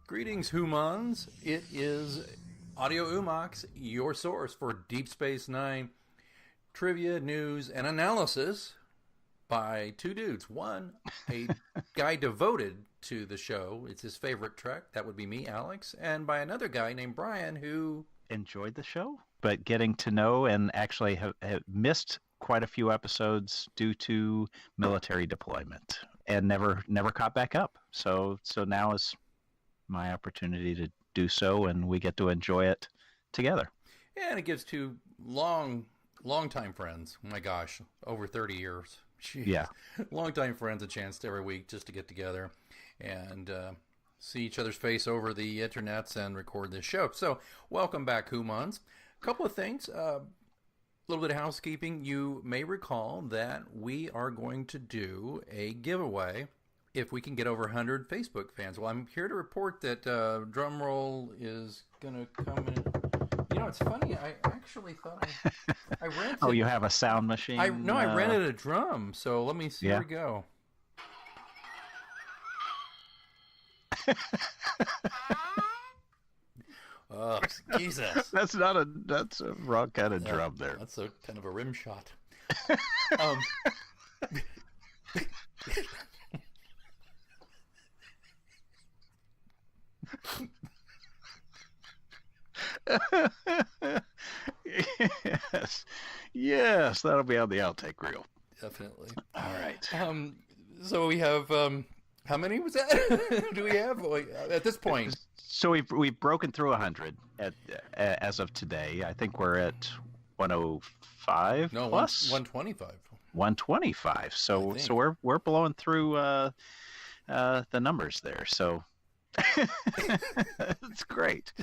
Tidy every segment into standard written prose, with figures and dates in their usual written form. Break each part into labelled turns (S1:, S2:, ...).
S1: Greetings, Hoo-Mons. It is Audio Umox, your source for Deep Space Nine trivia, news, and analysis by two dudes. One, a guy devoted to the show. It's his favorite Trek. That would be me, Alex. And by another guy named Brian, who
S2: enjoyed the show, but getting to know and actually have missed quite a few episodes due to military deployment and never caught back up. So now is my opportunity to do so, and we get to enjoy it together.
S1: And it gives two long-time friends, my gosh, over 30 years. Jeez.
S2: Yeah.
S1: Long-time friends a chance to every week just to get together and see each other's face over the internets and record this show. So welcome back, Hoo-Mons. A couple of things. A little bit of housekeeping. You may recall that we are going to do a giveaway if we can get over 100 Facebook fans. Well, I'm here to report that drumroll is going to come in. You know, it's funny. I actually thought I rented.
S2: Oh, you have a sound machine?
S1: I rented a drum. So let me see. Here we go. Oh, Jesus.
S2: That's a wrong kind of drum there.
S1: That's a kind of a rim shot.
S2: Yes, that'll be on the outtake reel.
S1: Definitely.
S2: All right.
S1: So we have how many was that? Do we have at this point?
S2: So we've broken through 100 as of today. I think we're at 105
S1: no,
S2: plus
S1: 125.
S2: 125. So we're blowing through the numbers there. So it's great.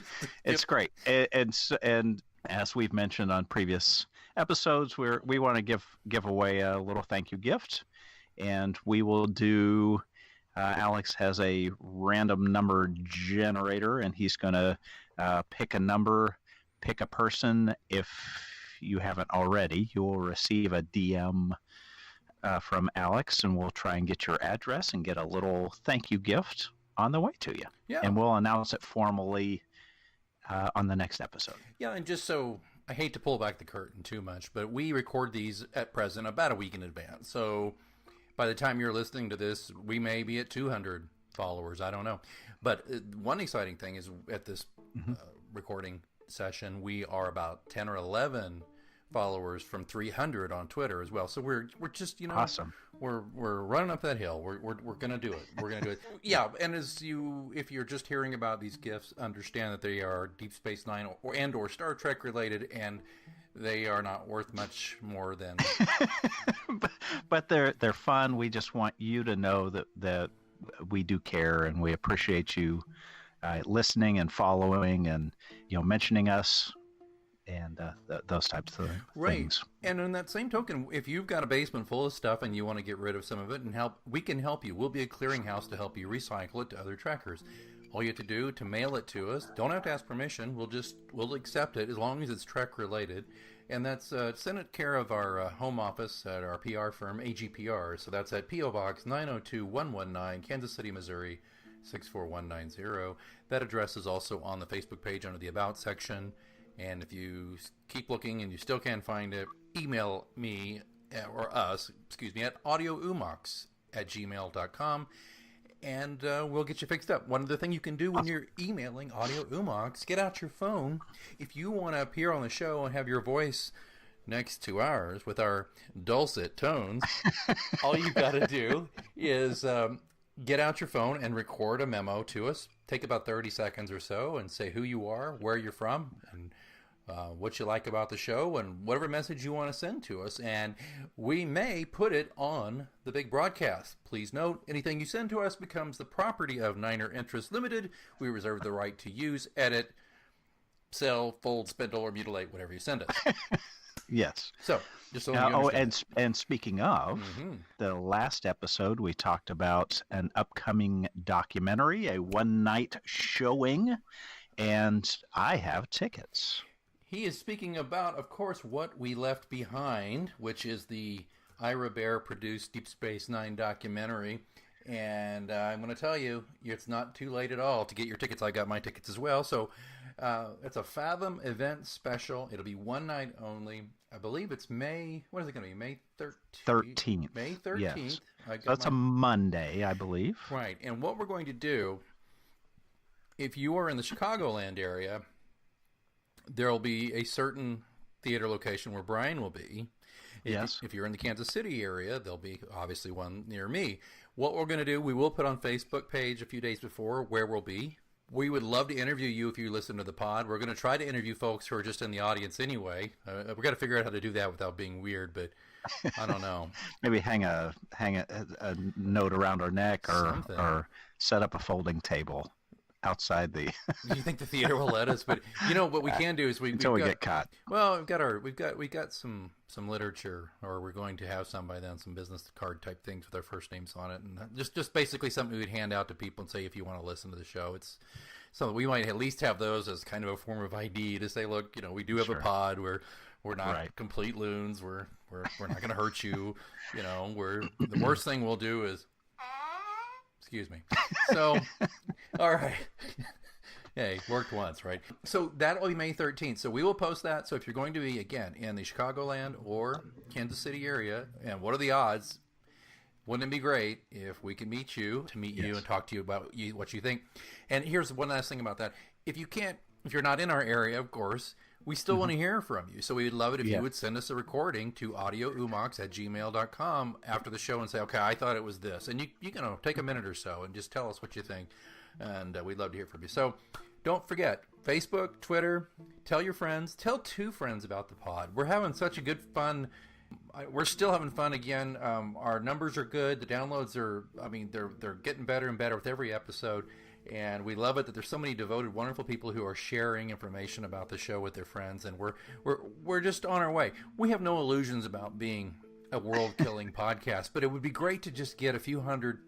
S2: It's great. And as we've mentioned on previous episodes, we want to give away a little thank you gift, and we will do. Alex has a random number generator, and he's going to pick a number, pick a person. If you haven't already, you will receive a DM from Alex, and we'll try and get your address and get a little thank you gift on the way to you.
S1: Yeah.
S2: And we'll announce it formally on the next episode.
S1: Yeah, and just so I hate to pull back the curtain too much, but we record these at present about a week in advance. So by the time you're listening to this, we may be at 200 followers. I don't know. But one exciting thing is at this recording session, we are about 10 or 11 followers from 300 on Twitter as well. So we're just,
S2: awesome.
S1: We're running up that hill. We're going to do it. We're going to do it. Yeah, and if you're just hearing about these gifts, understand that they are Deep Space Nine or Star Trek related, and they are not worth much more than
S2: but they're fun. We just want you to know that we do care, and we appreciate you listening and following and mentioning us and those types of things.
S1: And in that same token, if you've got a basement full of stuff and you want to get rid of some of it and we can help you. We'll be a clearinghouse to help you recycle it to other trackers. All you have to do to mail it to us, don't have to ask permission. We'll accept it as long as it's Trek related. And that's send it care of our home office at our PR firm, AGPR. So that's at P.O. Box 902119, Kansas City, Missouri 64190. That address is also on the Facebook page under the About section. And if you keep looking and you still can't find it, email me or us, at audioumox@gmail.com, and we'll get you fixed up. One other thing you can do when you're emailing Audio Umox, get out your phone. If you want to appear on the show and have your voice next to ours with our dulcet tones, all you got to do is get out your phone and record a memo to us. Take about 30 seconds or so and say who you are, where you're from, and what you like about the show, and whatever message you want to send to us. And we may put it on the big broadcast. Please note, anything you send to us becomes the property of Niner Interest Limited. We reserve the right to use, edit, sell, fold, spindle, or mutilate whatever you send us.
S2: Yes.
S1: So, just so you understand.
S2: And speaking of, the last episode we talked about an upcoming documentary, a one-night showing, and I have tickets.
S1: He is speaking about, of course, What We Left Behind, which is the Ira Bear produced Deep Space Nine documentary. And I'm going to tell you, it's not too late at all to get your tickets. I got my tickets as well. So it's a Fathom event special. It'll be one night only. I believe it's May. What is it going to be? May 13th. May 13th.
S2: Yes. That's a Monday, I believe.
S1: Right. And what we're going to do, if you are in the Chicagoland area, there'll be a certain theater location where Brian will be.
S2: Yes.
S1: If you're in the Kansas City area, there'll be obviously one near me. What we're going to do, we will put on Facebook page a few days before where we'll be. We would love to interview you if you listen to the pod. We're going to try to interview folks who are just in the audience anyway. We've got to figure out how to do that without being weird, but I don't know.
S2: Maybe hang a note around our neck or set up a folding table outside the.
S1: Do you think the theater will let us? But what we can do is we
S2: get caught.
S1: Well, we got some literature, or we're going to have some by then, some business card type things with our first names on it, and just basically something we'd hand out to people and say, if you want to listen to the show, it's something we might at least have those as kind of a form of ID to say, look, we do have a pod where we're not complete loons, we're not going to hurt you, we're the worst thing we'll do is. Excuse me. So, all right. Hey, worked once, right? So that'll be May 13th. So we will post that. So if you're going to be, again, in the Chicagoland or Kansas City area, and what are the odds? Wouldn't it be great if we can meet you and talk to you about what you think? And here's one last thing about that. If you're not in our area, of course, we still want to hear from you. So we would love it if you would send us a recording to audioumox@gmail.com after the show and say, okay, I thought it was this. And you can take a minute or so and just tell us what you think. And we'd love to hear from you. So don't forget, Facebook, Twitter, tell your friends. Tell 2 friends about the pod. We're having such a good fun. We're still having fun again. Our numbers are good. The downloads are, they're getting better and better with every episode. And we love it that there's so many devoted, wonderful people who are sharing information about the show with their friends, and we're just on our way. We have no illusions about being a world-killing podcast, but it would be great to just get a few hundred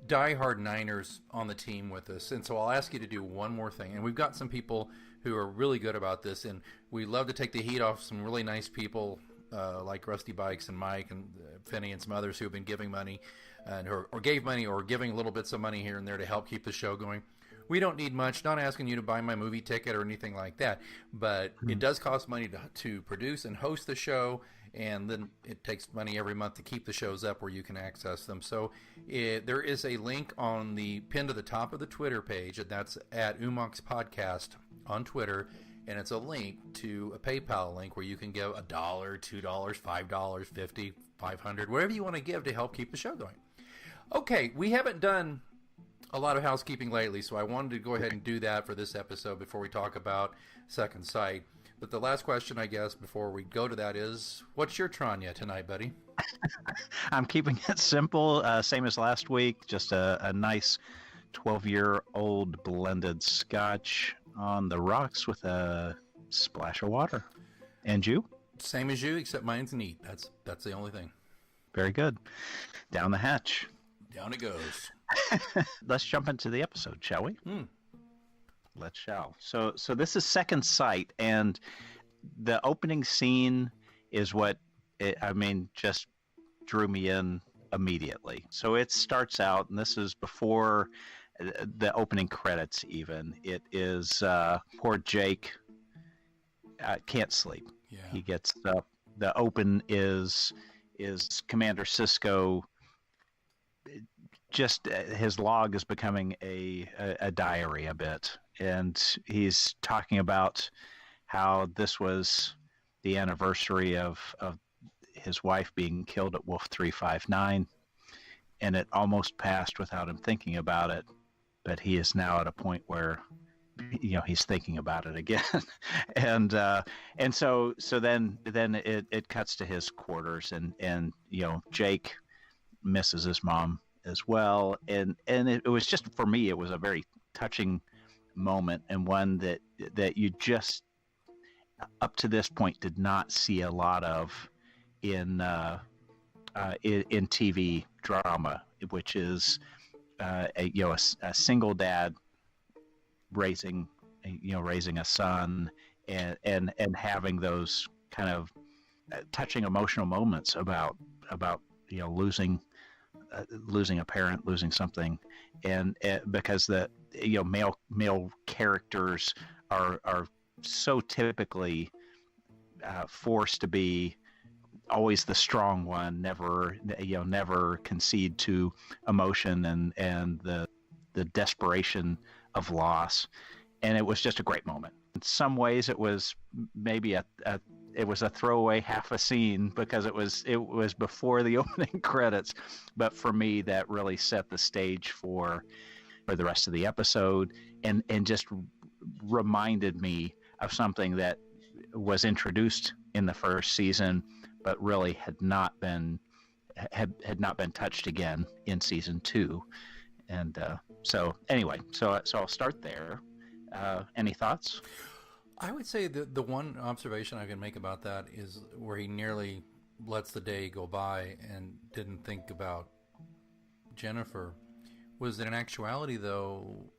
S1: diehard Niners on the team with us. And so I'll ask you to do one more thing. And we've got some people who are really good about this, and we love to take the heat off some really nice people like Rusty Bikes and Mike and Fenna and some others who have been giving money. And or gave money or giving little bits of money here and there to help keep the show going. We don't need much. Not asking you to buy my movie ticket or anything like that, but it does cost money to produce and host the show, and then it takes money every month to keep the shows up where you can access them. So there is a link on the pin to the top of the Twitter page, and that's at Hoo-Mons Podcast on Twitter, and it's a link to a PayPal link where you can give $1, $2, $5, $50, $500, whatever you want to give to help keep the show going. Okay, we haven't done a lot of housekeeping lately, so I wanted to go ahead and do that for this episode before we talk about Second Sight. But the last question, I guess, before we go to that is, what's your Tranya tonight, buddy?
S2: I'm keeping it simple, same as last week, just a nice 12-year-old blended scotch on the rocks with a splash of water. And you?
S1: Same as you, except mine's neat. That's the only thing.
S2: Very good. Down the hatch.
S1: Down it goes.
S2: Let's jump into the episode, shall we? Let's shall. So this is Second Sight, and the opening scene is what just drew me in immediately. So it starts out, and this is before the opening credits even. It is poor Jake can't sleep.
S1: Yeah.
S2: He gets up. The open is Commander Sisko. Just his log is becoming a diary a bit, and he's talking about how this was the anniversary of his wife being killed at Wolf 359, and it almost passed without him thinking about it, but he is now at a point where he's thinking about it again. and so then it cuts to his quarters, and Jake misses his mom as well, and it was just, for me, it was a very touching moment, and one that you just up to this point did not see a lot of in TV drama, which is a single dad raising a son, and having those kind of touching emotional moments about losing losing a parent, losing something, and because the male characters are so typically forced to be always the strong one, never concede to emotion and the desperation of loss. And it was just a great moment. In some ways, it was maybe it was a throwaway half a scene because it was before the opening credits, but for me that really set the stage for the rest of the episode, and just reminded me of something that was introduced in the first season, but really had not been touched again in season 2. And so anyway, so I'll start there. Any thoughts?
S1: I would say the one observation I can make about that is where he nearly lets the day go by and didn't think about Jennifer, was that in actuality, though,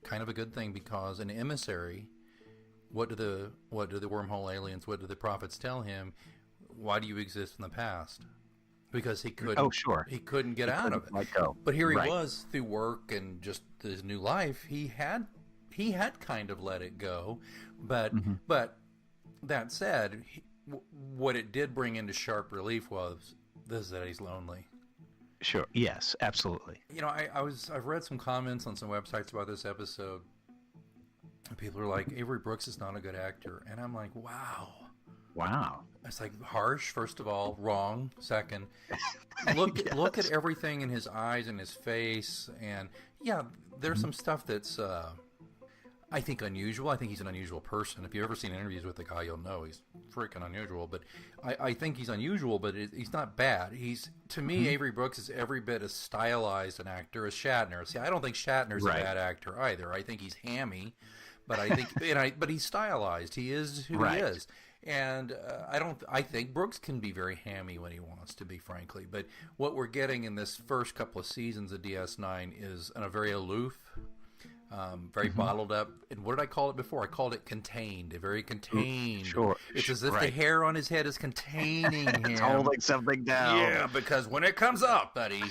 S1: kind of a good thing, because an emissary, what do the wormhole aliens, what do the prophets tell him? Why do you exist in the past? Because he couldn't.
S2: Oh, sure.
S1: He couldn't get out of it.
S2: Let go.
S1: But here he was through work and just his new life. He had kind of let it go, but that said, what it did bring into sharp relief was that he's lonely.
S2: Sure. Yes, absolutely.
S1: I've read some comments on some websites about this episode, and people are like, Avery Brooks is not a good actor, and I'm like, wow. It's like harsh, first of all, wrong. Second, look at everything in his eyes and his face, and yeah, there's some stuff that's I think unusual. I think he's an unusual person. If you've ever seen interviews with the guy, you'll know he's freaking unusual. But I think he's unusual, but he's not bad. To me, Avery Brooks is every bit as stylized an actor as Shatner. See, I don't think Shatner's a bad actor either. I think he's hammy, but I think but he's stylized. He is who he is. And I think Brooks can be very hammy when he wants to be, frankly. But what we're getting in this first couple of seasons of DS9 is a very aloof, very bottled up. And what did I call it before? I called it contained. Very contained.
S2: Sure.
S1: It's as if the hair on his head is containing him.
S2: It's holding something down.
S1: Yeah, because when it comes up, buddy,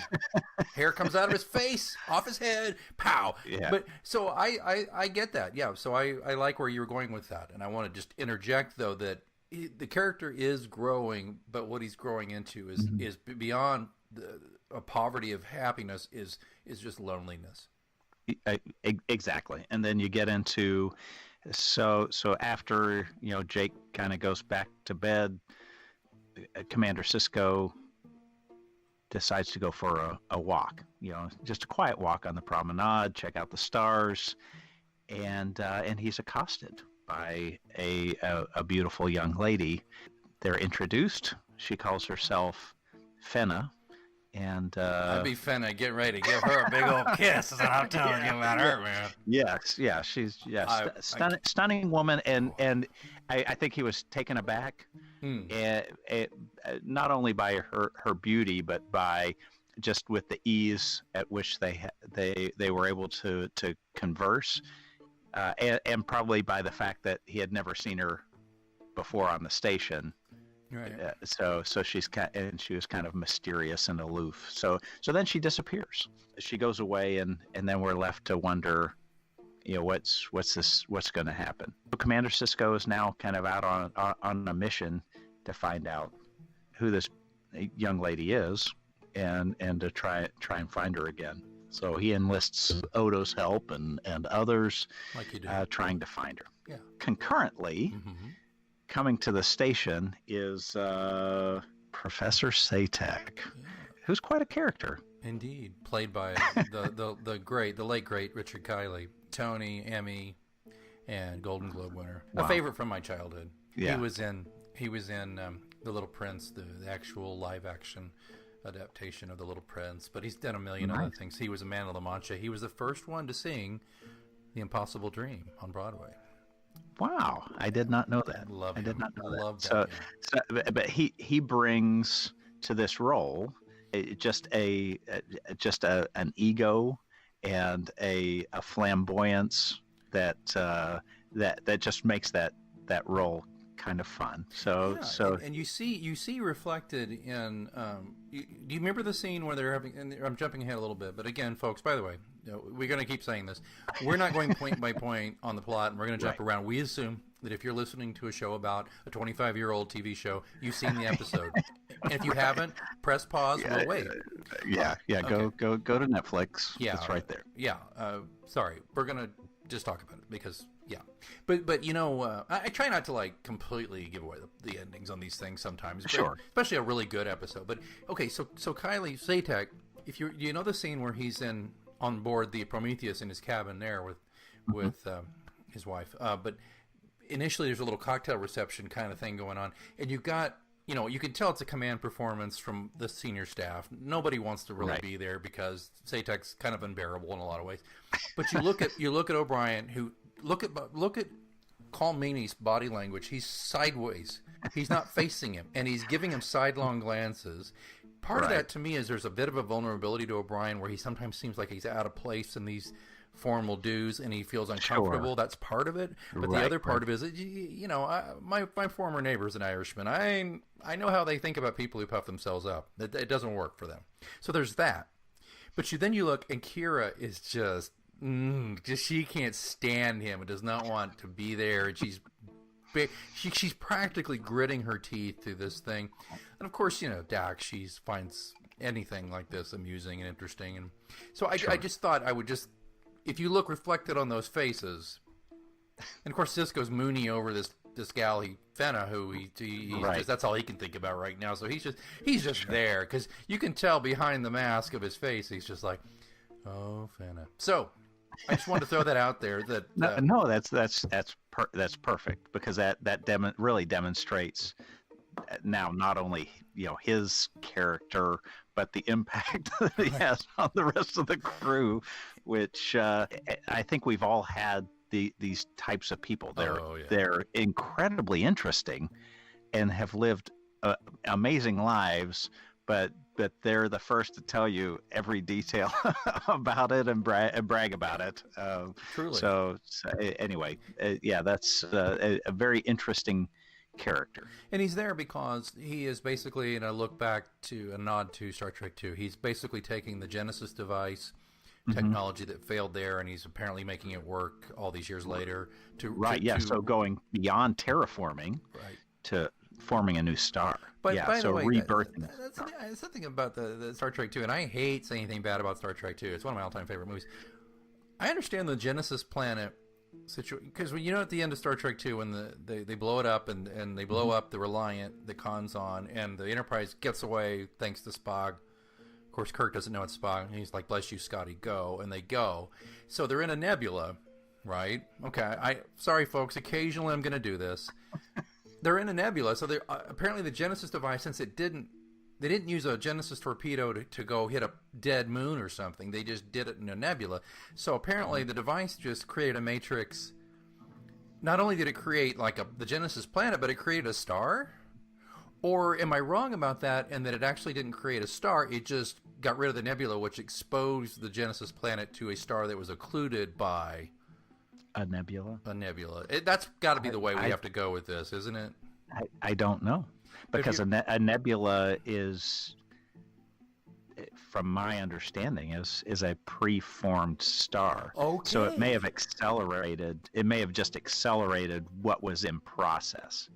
S1: hair comes out of his face, off his head, pow.
S2: Yeah.
S1: But so I get that. Yeah. So I like where you were going with that. And I want to just interject, though, that the character is growing, but what he's growing into is beyond a poverty of happiness is just loneliness.
S2: Exactly. And then you get into so after Jake kind of goes back to bed, Commander Sisko decides to go for a walk, just a quiet walk on the promenade, check out the stars, and he's accosted by a beautiful young lady. They're introduced. She calls herself Fenna. And
S1: I'd be Fenna. Get ready to give her a big old kiss. Is what I'm telling you about her, man.
S2: Yes, yeah, she's stunning woman, and I think he was taken aback, not only by her beauty, but by just with the ease at which they were able to converse, and probably by the fact that he had never seen her before on the station.
S1: Right.
S2: So she was kind of mysterious and aloof. So then she disappears. She goes away, and then we're left to wonder, what's going to happen. So Commander Sisko is now kind of out on a mission to find out who this young lady is, and to try and find her again. So he enlists Odo's help and others,
S1: like you do,
S2: trying to find her.
S1: Yeah.
S2: Concurrently. Coming to the station is Professor Satek, who's quite a character.
S1: Indeed, played by the late great Richard Kiley, Tony, Emmy, and Golden Globe winner. Wow. A favorite from my childhood. Yeah. He was in The Little Prince, the actual live action adaptation of The Little Prince. But he's done a million other things. He was a Man of La Mancha. He was the first one to sing The Impossible Dream on Broadway.
S2: Wow, I did not know that.
S1: I did not know that. Love
S2: that. But he brings to this role just an ego and a flamboyance that just makes that role kind of fun. So
S1: and you see reflected in. Do you remember the scene where they're having? And I'm jumping ahead a little bit, but again, folks. By the way, we're going to keep saying this. We're not going point by point on the plot, and we're going to jump around. We assume that if you're listening to a show about a 25-year-old TV show, you've seen the episode. And if you haven't, press pause. We'll wait.
S2: Okay. Go to Netflix.
S1: Yeah,
S2: it's right there.
S1: Yeah. Sorry, we're gonna just talk about it because but I try not to like completely give away the endings on these things sometimes.
S2: Sure.
S1: Especially a really good episode. But okay, so Kylie Satek, if you know the scene where he's on board the Prometheus in his cabin there with his wife, but initially there's a little cocktail reception kind of thing going on, and you've got. You can tell it's a command performance from the senior staff. Nobody wants to really be there because Satek's kind of unbearable in a lot of ways. But you look at O'Brien, who look at Colm Meaney's body language. He's sideways. He's not facing him, and he's giving him sidelong glances. Part of that to me is there's a bit of a vulnerability to O'Brien where he sometimes seems like he's out of place in these formal dues and he feels uncomfortable. That's part of it, but the other part of it is my former neighbor's an Irishman. I know how they think about people who puff themselves up. It doesn't work for them. So there's that. But you look, and Kira is just she can't stand him and does not want to be there, and she's practically gritting her teeth through this thing. And of course, Dax, she finds anything like this amusing and interesting, and so I just thought I would just. If you look reflected on those faces, and of course Sisko's moony over this gal, Fenna, who he just, that's all he can think about right now. So he's just there because you can tell behind the mask of his face, he's just like, oh, Fenna. So I just wanted to throw that out there. That that's perfect because that really demonstrates now not only his character but the impact that he has on the rest of the crew, which I think we've all had these types of people. They're incredibly interesting and have lived amazing lives, but they're the first to tell you every detail about it and brag about it. Truly.
S2: So anyway, that's a very interesting character.
S1: And he's there because he is basically, and I look back to a nod to Star Trek 2, he's basically taking the Genesis device technology that failed there, and he's apparently making it work all these years later.
S2: So going beyond terraforming to forming a new star.
S1: But by the way,
S2: rebirthing.
S1: That's something about the Star Trek 2, and I hate saying anything bad about Star Trek 2. It's one of my all-time favorite movies. I understand the Genesis planet situation, because at the end of Star Trek 2 when they blow it up and they blow up the Reliant, the Khanzon, and the Enterprise gets away thanks to Spock. Of course, Kirk doesn't know it's Spock, and he's like, bless you, Scotty, go, and they go. So they're in a nebula, right? Okay, sorry folks, occasionally I'm going to do this. They're in a nebula, so they're apparently the Genesis device, since they didn't use a Genesis torpedo to go hit a dead moon or something. They just did it in a nebula. So apparently the device just created a matrix. Not only did it create the Genesis planet, but it created a star? Or am I wrong about that, and that it actually didn't create a star, it just got rid of the nebula, which exposed the Genesis planet to a star that was occluded by...
S2: A nebula?
S1: A nebula. That's got to be the way we have to go with this, isn't it?
S2: I don't know. Because a nebula is, from my understanding, is a preformed star.
S1: Okay.
S2: So it may have accelerated. It may have just accelerated what was in process.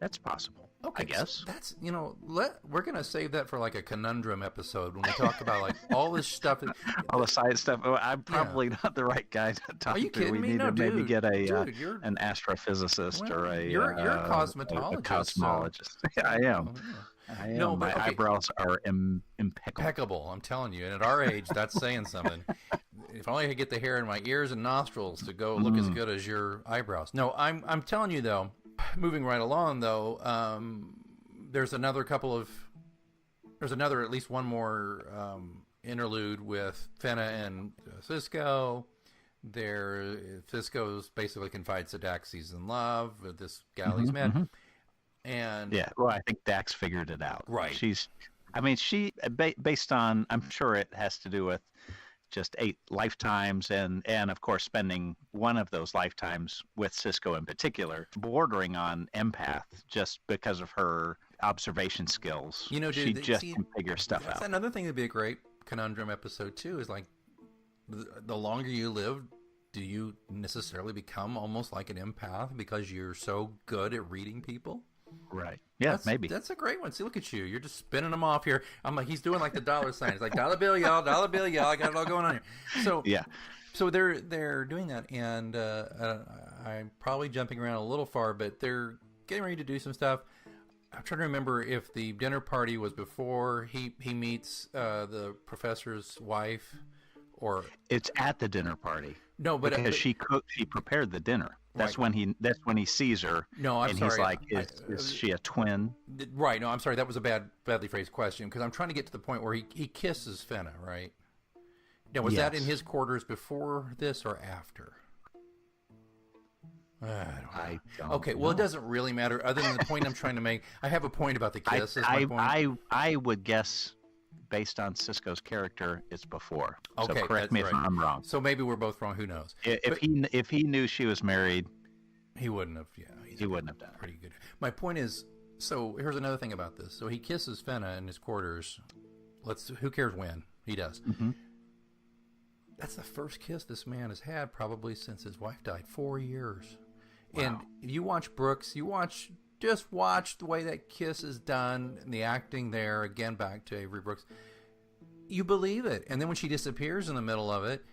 S2: That's possible.
S1: Okay,
S2: I guess
S1: so that's we're gonna save that for like a conundrum episode when we talk about all this stuff,
S2: all the science stuff. I'm probably not the right guy to talk to.
S1: Are you kidding
S2: we
S1: me?
S2: need
S1: No,
S2: to maybe get
S1: an
S2: astrophysicist or
S1: you're a cosmetologist.
S2: A cosmologist. Yeah, I am. I am. No, but my eyebrows are impeccable.
S1: I'm telling you, and at our age, that's saying something. If only I could get the hair in my ears and nostrils to go look as good as your eyebrows. No, I'm telling you though. Moving right along, though, there's at least one more interlude with Fenna and Sisko. Sisko's basically confides to Dax he's in love with this gal he's met. And
S2: I think Dax figured it out.
S1: Right.
S2: Based on, I'm sure it has to do with just 8 lifetimes, and of course spending one of those lifetimes with Sisko in particular, bordering on empath just because of her observation skills.
S1: You know, dude,
S2: she just can figure stuff
S1: that's
S2: out.
S1: another thing that'd be a great conundrum episode too. Is like the longer you live, do you necessarily become almost like an empath because you're so good at reading people?
S2: Right. Yeah, maybe.
S1: That's a great one. See, look at you. You're just spinning them off here. I'm like, he's doing like the dollar sign. It's like dollar bill, y'all, dollar bill, y'all. I got it all going on here. So
S2: yeah.
S1: So they're doing that, and I'm probably jumping around a little far, but they're getting ready to do some stuff. I'm trying to remember if the dinner party was before he meets the professor's wife, or
S2: it's at the dinner party.
S1: No, but
S2: because she prepared the dinner. That's
S1: right.
S2: when he sees her.
S1: No, I'm
S2: and
S1: sorry.
S2: He's like, is she a twin?
S1: Right. No, I'm sorry. That was a badly phrased question, because I'm trying to get to the point where he kisses Fenna, right? Now, was that in his quarters before this or after?
S2: I don't
S1: okay, well, it doesn't really matter. Other than the point I'm trying to make, I have a point about the kiss.
S2: I would guess, based on Sisko's character, it's before.
S1: Okay,
S2: so correct me if I'm wrong.
S1: So maybe we're both wrong. Who knows?
S2: If he knew she was married,
S1: he wouldn't have. Yeah,
S2: he wouldn't have done it.
S1: Pretty good. My point is, so here's another thing about this. So he kisses Fenna in his quarters. Who cares when he does?
S2: Mm-hmm.
S1: That's the first kiss this man has had probably since his wife died. 4 years.
S2: Wow.
S1: And if you watch Brooks, just watch the way that kiss is done and the acting there. Again, back to Avery Brooks. You believe it. And then when she disappears in the middle of it,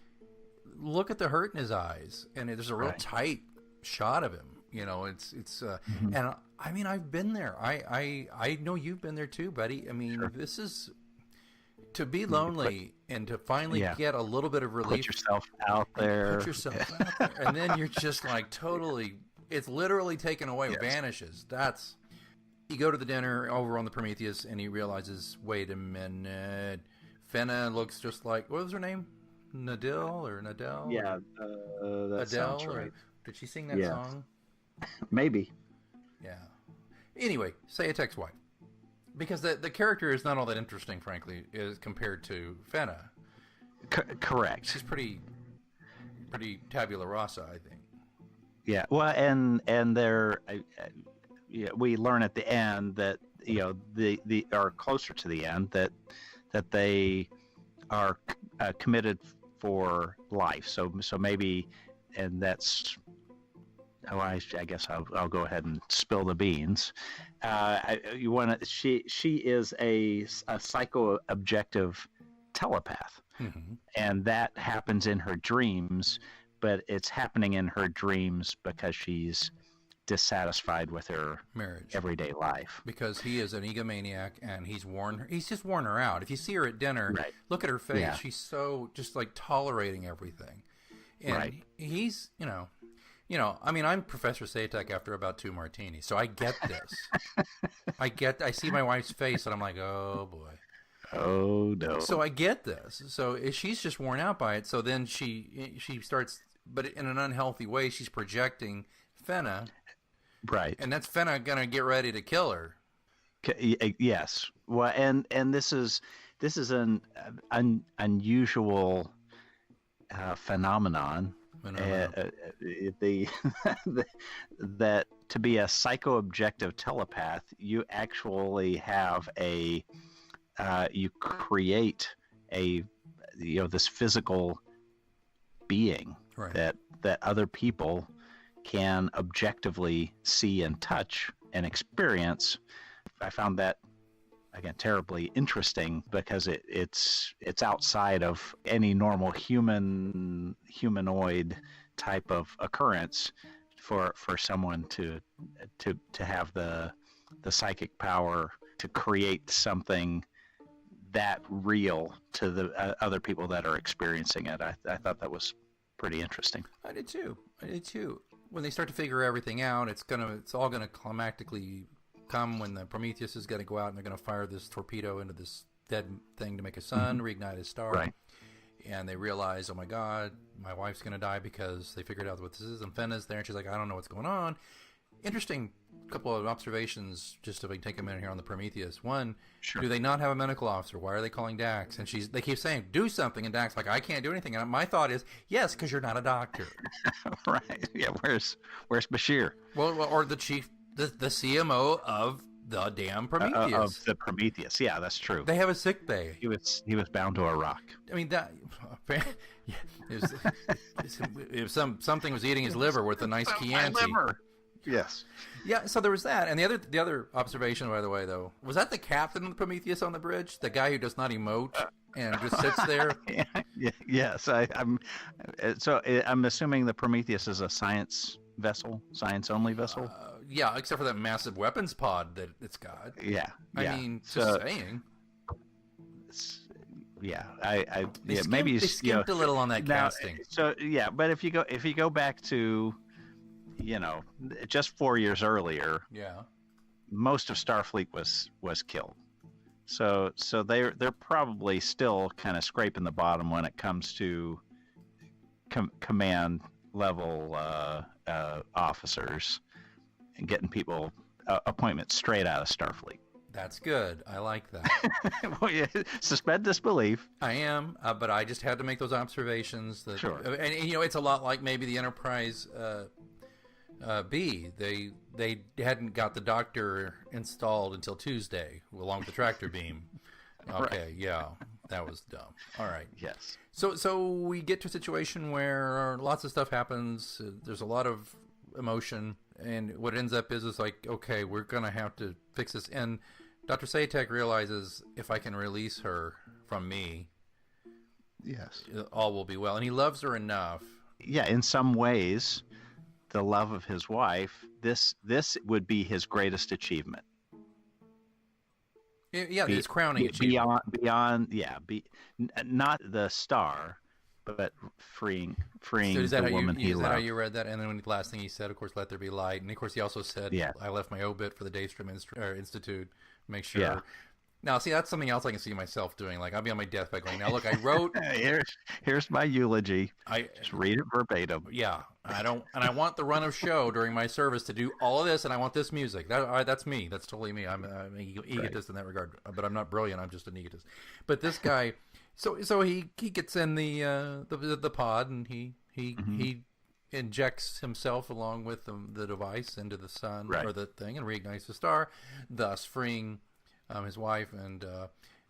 S1: look at the hurt in his eyes. And there's a real tight shot of him. You know, it's
S2: mm-hmm.
S1: And I mean, I've been there. I know you've been there too, buddy. I mean, This is to be lonely and to finally get a little bit of relief.
S2: Put yourself out there.
S1: Put yourself out there. And then you're just like totally, it's literally taken away, vanishes. You go to the dinner over on the Prometheus and he realizes, wait a minute, Fenna looks just like, what was her name? Nadell?
S2: Yeah, that sounds right.
S1: Did she sing that song?
S2: Maybe.
S1: Yeah. Anyway, say a ex-wife. Because the character is not all that interesting, frankly, as compared to Fenna.
S2: Correct.
S1: She's pretty tabula rasa, I think.
S2: Yeah. Well, and there, we learn at the end that the or closer to the end that they are committed for life. So maybe, and that's. Oh, I guess I'll go ahead and spill the beans. She is a psycho-objective telepath,
S1: mm-hmm.
S2: and that happens in her dreams. But it's happening in her dreams because she's dissatisfied with her
S1: marriage,
S2: everyday life.
S1: Because he is an egomaniac, and he's just worn her out. If you see her at dinner, look at her face. Yeah. She's so just like tolerating everything, and he's I mean, I'm Professor Satek after about 2 martinis, so I get this. I see my wife's face, and I'm like, oh, boy.
S2: Oh, no.
S1: So I get this. So she's just worn out by it. So then she starts, but in an unhealthy way, she's projecting Fenna.
S2: Right.
S1: And that's Fenna going to get ready to kill her.
S2: Yes. Well, and this is an unusual phenomenon. That to be a psycho-objective telepath, you actually have you create this physical being that other people can objectively see and touch and experience. I found that, again, terribly interesting because it's outside of any normal humanoid type of occurrence for someone to have the psychic power to create something that real to the other people that are experiencing it. I thought that was pretty interesting.
S1: I did too. When they start to figure everything out, it's all gonna climactically come when the Prometheus is going to go out and they're going to fire this torpedo into this dead thing to make a sun, reignite his star.
S2: Right.
S1: And they realize, oh my God, my wife's going to die because they figured out what this is. And Fenna's there and she's like, I don't know what's going on. Interesting couple of observations, just if I can take a minute here on the Prometheus. One,
S2: Sure.
S1: do they not have a medical officer? Why are they calling Dax? And they keep saying, do something. And Dax like, I can't do anything. And my thought is, yes, because you're not a doctor.
S2: Right. Yeah. Where's Bashir?
S1: Well, or the chief, the CMO of the damn Prometheus.
S2: Of the Prometheus. Yeah, that's true.
S1: They have a sick bay.
S2: He was bound to a rock.
S1: I mean, that... Yeah, if something was eating his liver with a nice Chianti.
S2: Yes.
S1: Yeah, so there was that. And the other observation, by the way, though, was that the captain of the Prometheus on the bridge? The guy who does not emote and just sits there?
S2: Yes. I'm assuming the Prometheus is a science vessel, science-only vessel?
S1: Yeah, except for that massive weapons pod that it's got.
S2: Yeah.
S1: I mean, just saying.
S2: Yeah,
S1: maybe they skimped a little on that casting.
S2: So yeah, but if you go back to, just 4 years earlier, most of Starfleet was killed. So they're probably still kind of scraping the bottom when it comes to command level officers and getting people appointments straight out of Starfleet.
S1: That's good. I like that.
S2: Well, yeah, suspend disbelief.
S1: I am, but I just had to make those observations.
S2: Sure.
S1: And it's a lot like maybe the Enterprise B. They hadn't got the doctor installed until Tuesday, along with the tractor beam. Okay, right. Yeah, that was dumb. All right.
S2: Yes.
S1: So we get to a situation where lots of stuff happens. There's a lot of emotion, and what ends up is like, okay, we're gonna have to fix this. And Dr. Satek realizes, if I can release her from me,
S2: yes,
S1: all will be well. And he loves her enough.
S2: Yeah, in some ways, the love of his wife, this would be his greatest achievement.
S1: Yeah, his crowning achievement.
S2: Not the star, but freeing
S1: so
S2: the woman he loved.
S1: Is that how you read that? And then the last thing he said, of course, let there be light. And of course, he also said, I left my obit for the Daystrom Institute. Make sure. Yeah. Now, see, that's something else I can see myself doing. Like, I'll be on my deathbed going, now, look, I wrote...
S2: here's my eulogy. Just read it verbatim.
S1: Yeah. I want the run of show during my service to do all of this, and I want this music. That's me. That's totally me. I'm an egotist in that regard. But I'm not brilliant. I'm just an egotist. But this guy... So he gets in the pod, and he injects himself along with the device into the sun, right, or the thing, and reignites the star, thus freeing his wife. And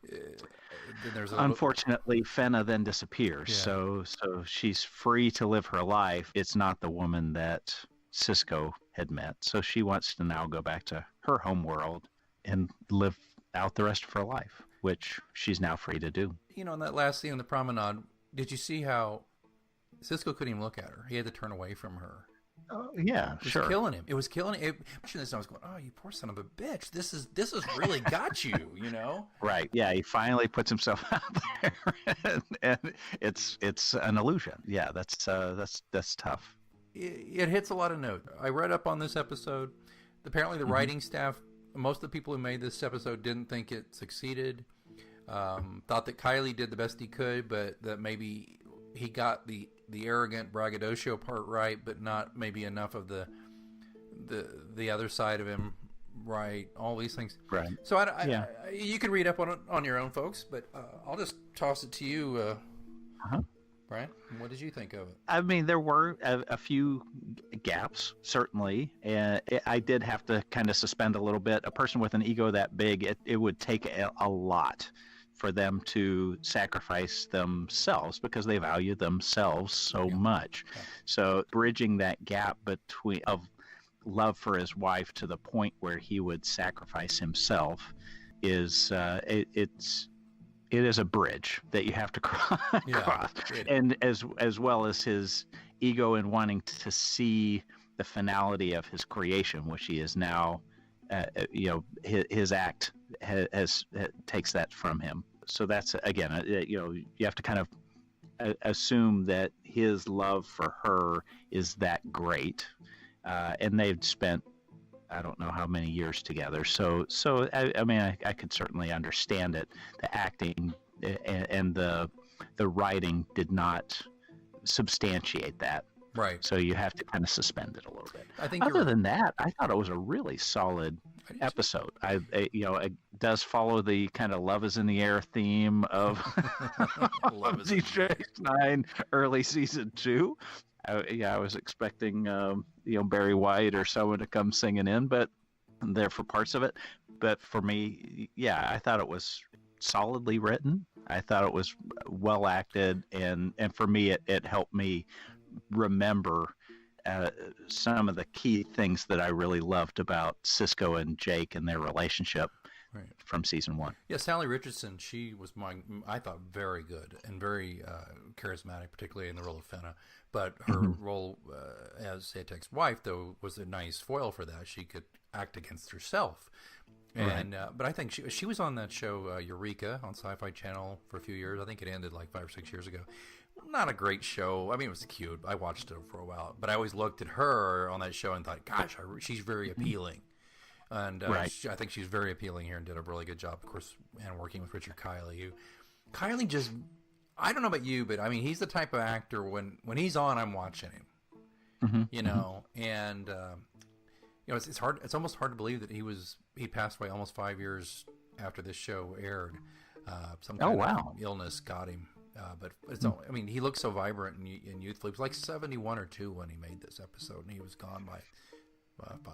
S1: then there's
S2: unfortunately Fenna then disappears. Yeah. So she's free to live her life. It's not the woman that Sisko had met. So she wants to now go back to her home world and live out the rest of her life, which she's now free to do.
S1: In that last scene on the promenade, did you see how Sisko couldn't even look at her? He had to turn away from her.
S2: Yeah,
S1: it was killing him. It was killing him. I was going, oh, you poor son of a bitch. This is really got you,
S2: Right. Yeah, he finally puts himself out there, and it's an illusion. Yeah, that's tough.
S1: It hits a lot of notes. I read up on this episode. Apparently, the writing staff, most of the people who made this episode didn't think it succeeded. Thought that Kylie did the best he could, but that maybe he got the arrogant braggadocio part right, but not maybe enough of the other side of him right. All these things.
S2: Right.
S1: So you can read up on it on your own, folks. But I'll just toss it to you, Brian. What did you think of it?
S2: I mean, there were a few gaps, certainly, and I did have to kind of suspend a little bit. A person with an ego that big, it would take a lot for them to sacrifice themselves because they value themselves so much. Yeah. So bridging that gap of love for his wife to the point where he would sacrifice himself is it is a bridge that you have to cross. And as well as his ego in wanting to see the finality of his creation, which he is now, his act takes that from him. So that's, again, you have to kind of assume that his love for her is that great. And they've spent, I don't know how many years together. So I mean, I could certainly understand it. The acting and the writing did not substantiate that
S1: Right.
S2: So you have to kind of suspend it a little bit.
S1: I think
S2: Other than that, I thought it was a really solid episode. It does follow the kind of love is in the air theme of DJ9 early season 2. I was expecting Barry White or someone to come singing in, but there for parts of it. But for me, I thought it was solidly written. I thought it was well acted, and for me, it helped me remember some of the key things that I really loved about Sisko and Jake and their relationship from season 1.
S1: Yeah, Sally Richardson, she was I thought very good and very charismatic, particularly in the role of Fenna. But her role as Satek's wife, though, was a nice foil for that. She could act against herself. And but I think she was on that show Eureka on Sci-Fi Channel for a few years. I think it ended like 5 or 6 years ago. Not a great show. I mean, it was cute. I watched it for a while, but I always looked at her on that show and thought, "Gosh, she's very appealing." And I think she's very appealing here and did a really good job, of course, and working with Richard Kiley. Kiley just, I don't know about you, but I mean, he's the type of actor when he's on, I'm watching him. You know, and it's hard. It's almost hard to believe that he passed away almost 5 years after this show aired. Some kind of illness got him. But it's I mean, he looked so vibrant and youthful. He was like 71 or 2 when he made this episode, and he was gone by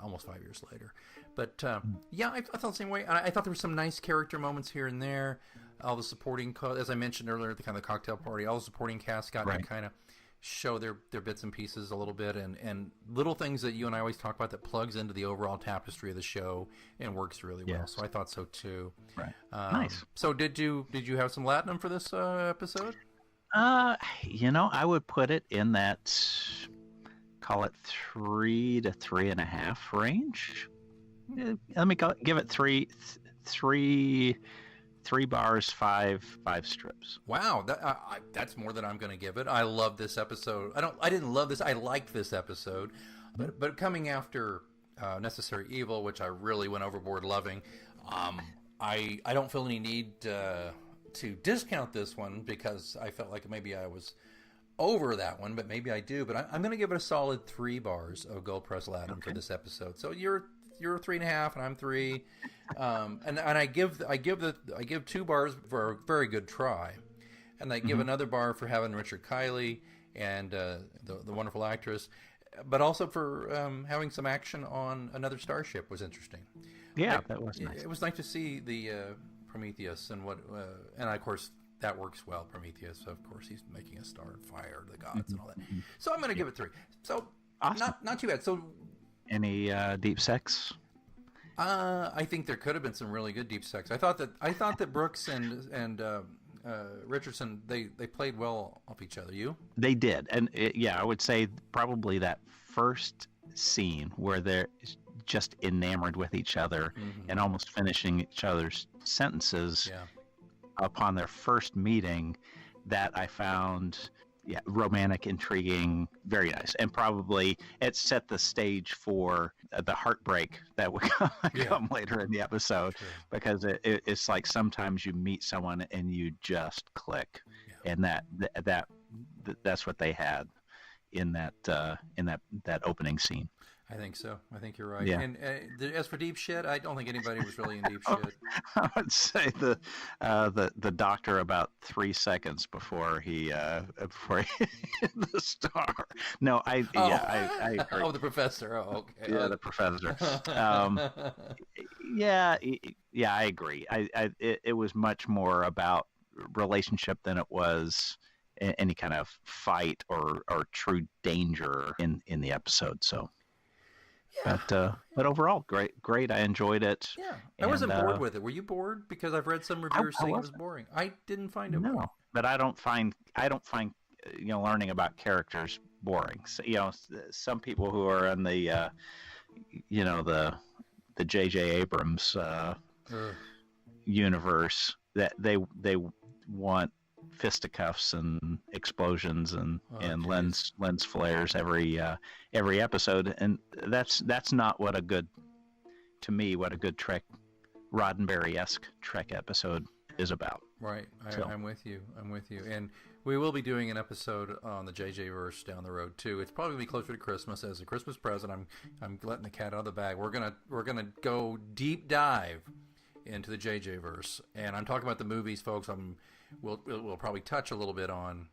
S1: almost 5 years later. But I thought the same way. I thought there were some nice character moments here and there. All the supporting, as I mentioned earlier, the kind of cocktail party, all the supporting cast got to kind of show their bits and pieces a little bit, and little things that you and I always talk about that plugs into the overall tapestry of the show and works really well. So I thought so too. Right.
S2: Nice.
S1: So did you have some Latinum for this episode?
S2: I would put it in that, call it 3 to 3.5 range. Let me give it three bars, five strips.
S1: Wow, that's more than I'm going to give it. I love this episode. I didn't love this. I liked this episode, but coming after Necessary Evil, which I really went overboard loving, I don't feel any need to discount this one because I felt like maybe I was over that one, but maybe I do. But I'm going to give it a solid 3 bars of Gold Press Latinum for this episode. So you're 3.5 and I'm 3, and I give 2 bars for a very good try, and I give another bar for having Richard Kiley and the wonderful actress, but also for having some action on another starship was interesting.
S2: Yeah, that was nice.
S1: It was nice to see the Prometheus and and of course that works well. Prometheus, of course, he's making a star and fire the gods and all that. So I'm going to give it 3. So awesome. Not too bad. So.
S2: Any deep sex?
S1: I think there could have been some really good deep sex. I thought that Brooks and Richardson they played well off each other. You?
S2: They did, and I would say probably that first scene where they're just enamored with each other and almost finishing each other's sentences upon their first meeting. That I found. Yeah, romantic, intriguing, very nice, and probably it set the stage for the heartbreak that would come later in the episode, because it's like sometimes you meet someone and you just click, and that's what they had in that opening scene.
S1: I think so. I think you're right.
S2: Yeah.
S1: And as for deep shit, I don't think anybody was really in deep shit.
S2: I would say the doctor about 3 seconds before he hit the star. No, I agree.
S1: Oh, the professor. Oh, okay.
S2: Yeah, the professor. I agree. It was much more about relationship than it was any kind of fight or true danger in the episode. So. Yeah. But overall, great. I enjoyed it.
S1: Yeah, I wasn't bored with it. Were you bored? Because I've read some reviewers saying it was boring. I didn't find it boring.
S2: But I don't find learning about characters boring. So, some people who are in the the J.J. Abrams universe, that they want fisticuffs and explosions and lens flares every episode, and that's not what a good Trek Roddenberry-esque Trek episode is about.
S1: Right.
S2: So.
S1: I'm with you. And we will be doing an episode on the JJ verse down the road too. It's probably gonna be closer to Christmas as a Christmas present. I'm letting the cat out of the bag. We're gonna go deep dive into the JJ verse, and I'm talking about the movies, folks. We'll probably touch a little bit on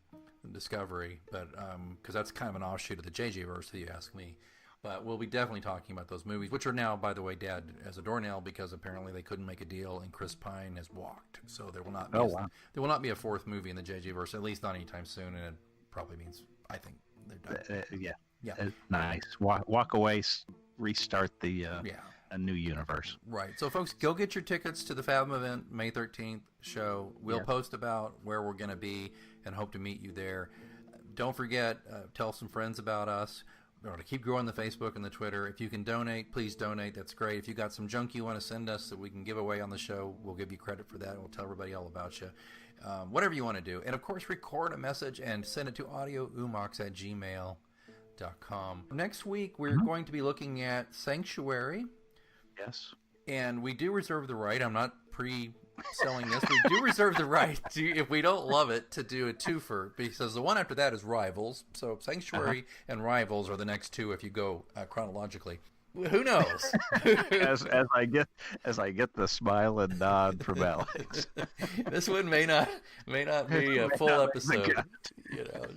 S1: Discovery, but because that's kind of an offshoot of the JJ verse, if you ask me. But we'll be definitely talking about those movies, which are now, by the way, dead as a doornail because apparently they couldn't make a deal, and Chris Pine has walked. So there will not be there will not be a fourth movie in the JJ verse, at least not anytime soon, and it probably means I think they're done.
S2: Yeah. Nice. Walk away, restart the a new universe.
S1: Right. So, folks, go get your tickets to the Fathom event, May 13th show. We'll post about where we're going to be and hope to meet you there. Don't forget, tell some friends about us. We're going to keep growing the Facebook and the Twitter. If you can donate, please donate. That's great. If you got some junk you want to send us that we can give away on the show, we'll give you credit for that. We'll tell everybody all about you. Whatever you want to do. And, of course, record a message and send it to audioumox@gmail.com. Next week, we're going to be looking at Sanctuary.
S2: Yes.
S1: And we do reserve the right. I'm not pre-selling this. We do reserve the right to, if we don't love it, to do a twofer, because the one after that is Rivals. So Sanctuary and Rivals are the next two if you go chronologically. Who knows?
S2: as I get the smile and nod from Alex.
S1: This one may not be a full episode.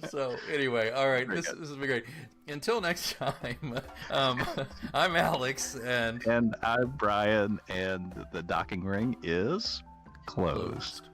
S1: So anyway, all right. This has been great. Until next time, I'm Alex and
S2: I'm Brian, and the docking ring is closed.